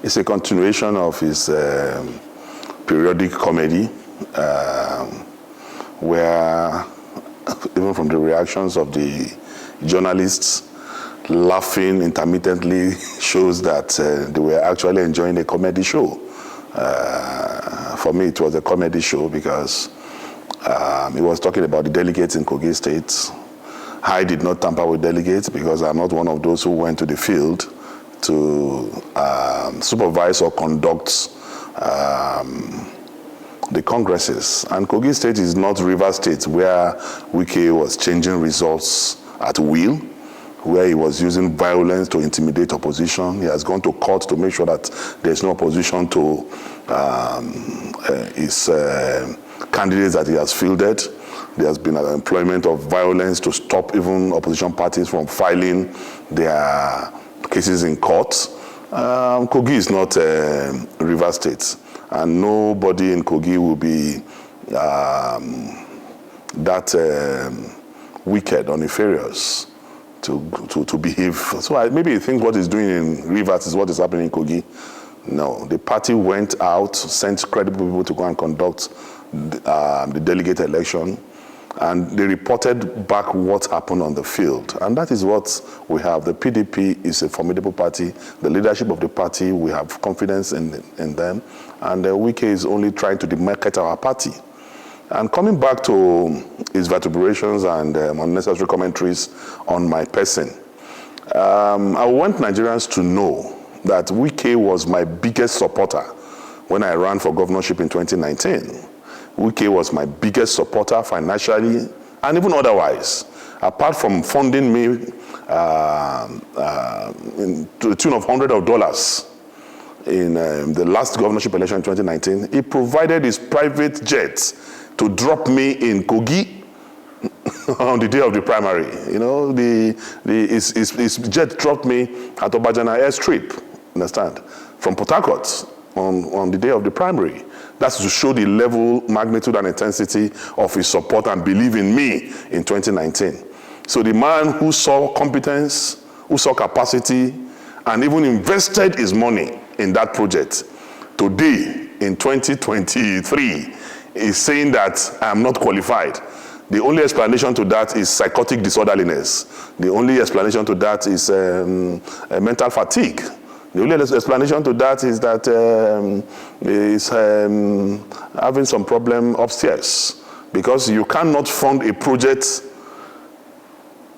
It's a continuation of his periodic comedy, where even from the reactions of the journalists, laughing intermittently shows that they were actually enjoying a comedy show. For me, it was a comedy show because he was talking about the delegates in Kogi State. I did not tamper with delegates because I'm not one of those who went to the field to supervise or conduct the congresses. And Kogi State is not River State, where Wike was changing results at will, where he was using violence to intimidate opposition. He has gone to court to make sure that there's no opposition to his candidates that he has fielded. There has been an employment of violence to stop even opposition parties from filing their cases in court. Kogi is not River State, and nobody in Kogi will be that wicked or nefarious to behave. So maybe he thinks what he's doing in Rivers is what is happening in Kogi. No, the party went out, sent credible people to go and conduct the delegate election, and they reported back what happened on the field. And that is what we have. The PDP is a formidable party. The leadership of the party, we have confidence in them. And Wike is only trying to demarcate our party. And coming back to his vituperations and unnecessary commentaries on my person, I want Nigerians to know that Wike was my biggest supporter when I ran for governorship in 2019. Wike was my biggest supporter financially and even otherwise. Apart from funding me to the tune of hundreds of dollars in the last governorship election in 2019, he provided his private jet to drop me in Kogi on the day of the primary. You know, his jet dropped me at Obajana airstrip, understand, from Port Harcourt on the day of the primary. That's to show the level, magnitude, and intensity of his support and belief in me in 2019. So the man who saw competence, who saw capacity, and even invested his money in that project, today, in 2023, is saying that I am not qualified. The only explanation to that is psychotic disorderliness. The only explanation to that is mental fatigue. The only explanation to that is that he's having some problem upstairs, because you cannot fund a project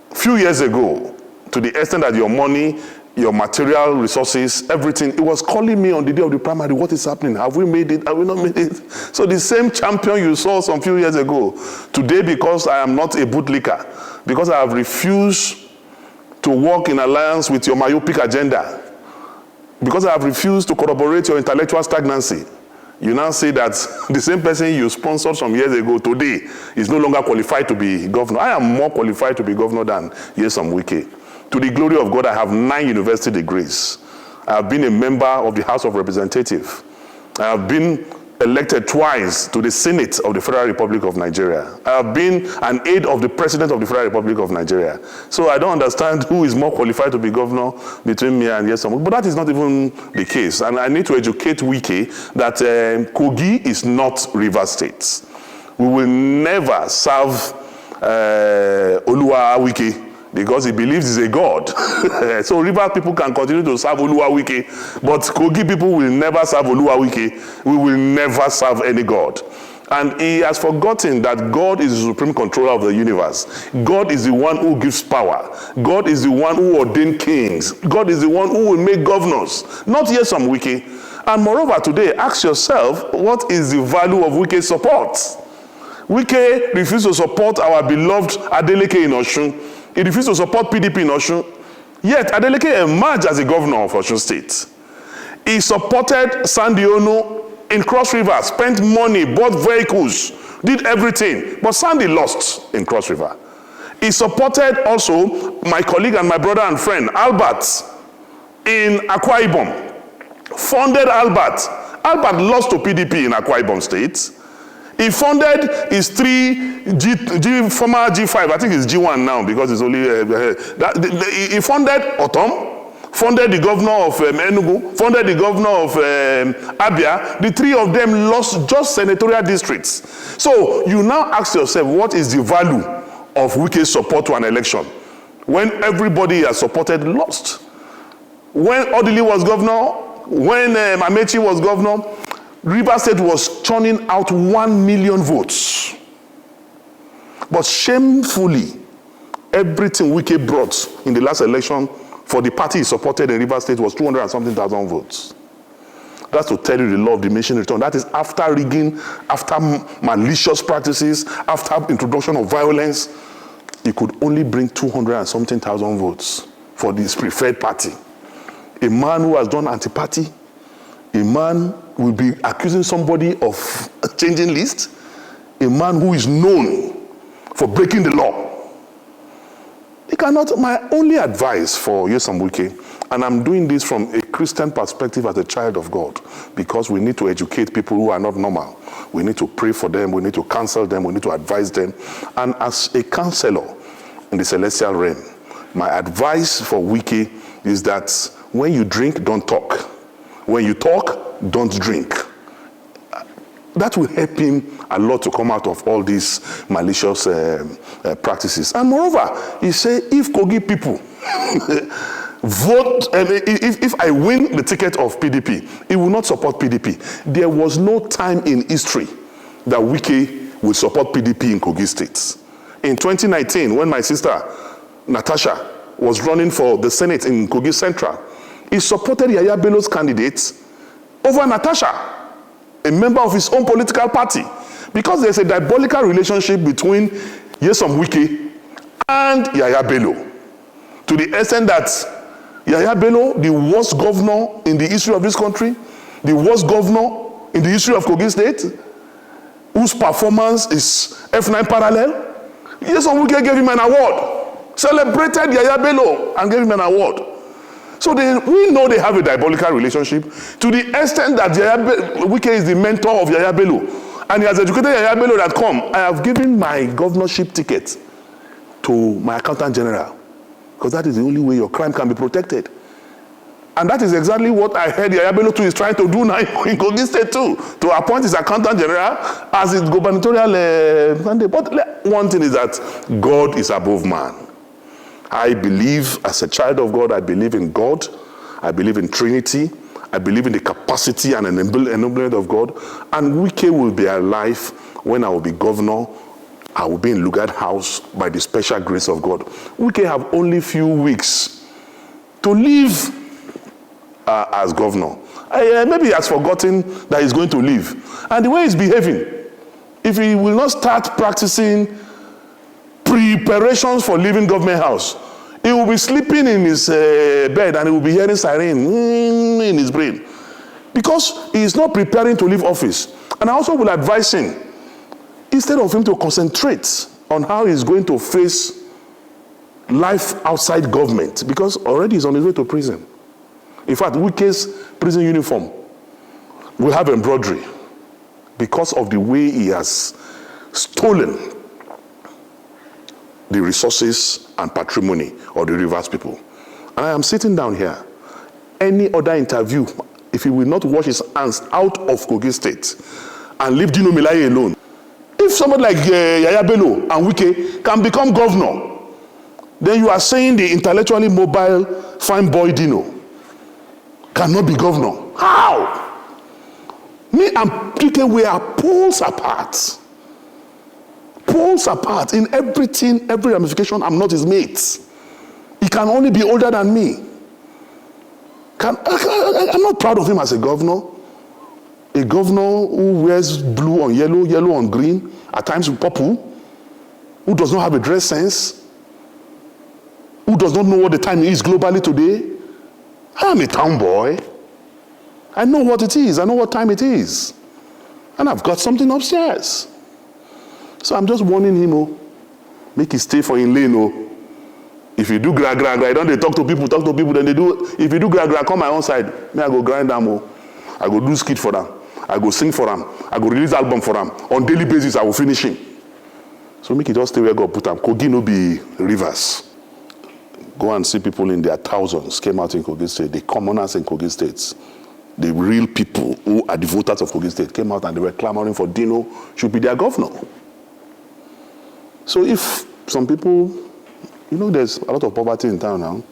a few years ago to the extent that your money, your material resources, everything, it was calling me on the day of the primary, what is happening? Have we made it? Have we not made it? So the same champion you saw some few years ago, today, because I am not a bootlicker, because I have refused to work in alliance with your myopic agenda, because I have refused to corroborate your intellectual stagnancy, you now say that the same person you sponsored some years ago today is no longer qualified to be governor. I am more qualified to be governor than Nyesom Wike. To the glory of God, I have 9 university degrees. I have been a member of the House of Representatives. I have been elected twice to the Senate of the Federal Republic of Nigeria. I have been an aide of the President of the Federal Republic of Nigeria. So I don't understand who is more qualified to be governor between me and Nyesom. But that is not even the case. And I need to educate Wike that Kogi is not River State. We will never serve Oluwa Wike, because he believes he's a god. So River people can continue to serve Oluwa Wike, but Kogi people will never serve Oluwa Wike. We will never serve any god. And he has forgotten that God is the supreme controller of the universe. God is the one who gives power. God is the one who ordained kings. God is the one who will make governors, not Nyesom Wike. And moreover, today, ask yourself, what is the value of Wike's support? Wike refused to support our beloved Adeleke in Osun. He refused to support PDP in Osun. Yet, Adeleke emerged as the governor of Osun State. He supported Sandy-Onu in Cross River, spent money, bought vehicles, did everything. But Sandy lost in Cross River. He supported also my colleague and my brother and friend, Albert, in Akwa Ibom. Funded Albert. Albert lost to PDP in Akwa Ibom State. He funded his former G5, I think it's G1 now because it's only, he funded Otom, funded the governor of Enugu, funded the governor of Abia. The three of them lost just senatorial districts. So you now ask yourself, what is the value of Wike's support to an election when everybody has supported lost? When Odili was governor, when Amechi was governor, Rivers State was churning out 1 million votes. But shamefully, everything Wike brought in the last election for the party he supported in Rivers State was 200 and something thousand votes. That's to tell you the law of diminishing return. That is after rigging, after malicious practices, after introduction of violence. He could only bring 200 and something thousand votes for this preferred party. A man who has done anti-party, a man will be accusing somebody of changing list, a man who is known for breaking the law. He cannot. My only advice for Nyesom Wike, and I'm doing this from a Christian perspective as a child of God, because we need to educate people who are not normal. We need to pray for them, we need to counsel them, we need to advise them. And as a counselor in the celestial realm, my advice for Wike is that when you drink, don't talk. When you talk, don't drink. That will help him a lot to come out of all these malicious practices. And moreover, he said, if Kogi people vote, if I win the ticket of PDP, he will not support PDP. There was no time in history that Wike would support PDP in Kogi State. In 2019, when my sister Natasha was running for the Senate in Kogi Central, he supported Yaya Bello's candidate over Natasha, a member of his own political party, because there's a diabolical relationship between Nyesom Wike and Yaya Bello, to the extent that Yaya Bello, the worst governor in the history of this country, the worst governor in the history of Kogi State, whose performance is F9 parallel, Nyesom Wike gave him an award, celebrated Yaya Bello and gave him an award. So we know they have a diabolical relationship, to the extent that Wike is the mentor of Yaya Bello. And he has educated Yaya Bello that, come, I have given my governorship ticket to my accountant general, because that is the only way your crime can be protected. And that is exactly what I heard Yaya Bello too is trying to do now in Kogi State too, to appoint his accountant general as his gubernatorial mandate. But one thing is that God is above man. I believe, as a child of God, I believe in God. I believe in Trinity. I believe in the capacity and enablement of God. And Wike will be alive when I will be governor. I will be in Lugard House by the special grace of God. Wike have only few weeks to live as governor. Maybe he has forgotten that he's going to leave. And the way he's behaving, if he will not start practicing preparations for leaving government house, he will be sleeping in his bed and he will be hearing siren in his brain, because he is not preparing to leave office. And I also will advise him, instead of him to concentrate on how he's going to face life outside government, because already he's on his way to prison. In fact, Wike's prison uniform will have embroidery because of the way he has stolen the resources and patrimony of the Rivers people. And I am sitting down here. Any other interview, if he will not wash his hands out of Kogi State and leave Dino Melaye alone, if somebody like Yaya Bello and Wike can become governor, then you are saying the intellectually mobile fine boy Dino cannot be governor. How? Me and Wike, we are poles apart. Poles apart in everything, every ramification. I'm not his mate. He can only be older than me. I'm not proud of him as a governor. A governor who wears blue on yellow, yellow on green, at times purple, who does not have a dress sense, who does not know what the time is globally today. I am a town boy. I know what it is. I know what time it is. And I've got something upstairs. So I'm just warning him, make it stay for in lane. If you do gra, don't they talk to people, then they do. If you do gra, come my own side. Me, I go grind them. I go do skit for them. I go sing for them. I go release album for them. On daily basis, I will finish him. So make it just stay where God put them. Kogi no be Rivers. Go and see people in their thousands came out in Kogi State. The commoners in Kogi State, the real people who are the voters of Kogi State came out and they were clamoring for Dino should be their governor. So if some people, you know, there's a lot of poverty in town now,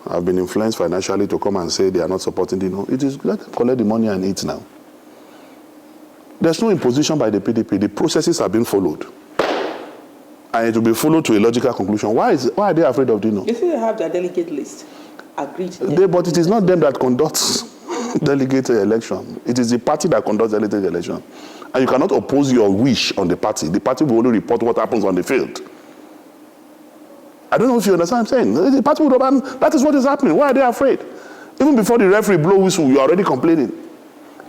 have been influenced financially to come and say they are not supporting Dino, it is let them collect the money and eat now. There's no imposition by the PDP. The processes are being followed. And it will be followed to a logical conclusion. Why are they afraid of Dino? You see, they have their delegate list agreed. But it is not them that conducts delegate election. It is the party that conducts delegate election. And you cannot oppose your wish on the party. The party will only report what happens on the field. I don't know if you understand what I'm saying. The party will that is what is happening. Why are they afraid? Even before the referee blow whistle, you are already complaining.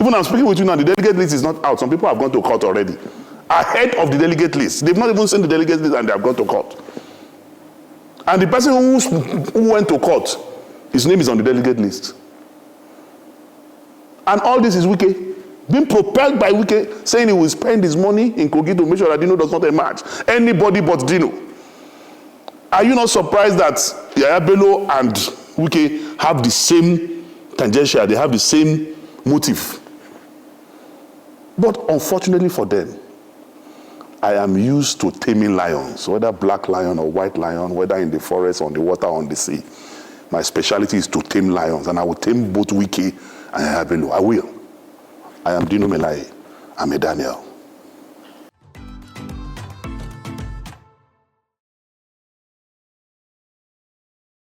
Even I'm speaking with you now, the delegate list is not out. Some people have gone to court already. Ahead of the delegate list. They've not even seen the delegate list and they have gone to court. And the person who went to court, his name is on the delegate list. And all this is Wike, being propelled by Wike, saying he will spend his money in Kogi to make sure that Dino does not emerge. Anybody but Dino. Are you not surprised that Yaya Bello and Wike have the same tangential, they have the same motive? But unfortunately for them, I am used to taming lions, whether black lion or white lion, whether in the forest, on the water, on the sea. My specialty is to tame lions, and I will tame both Wike and Yaya Bello. I will. I am Dino Melaye. I'm a Daniel.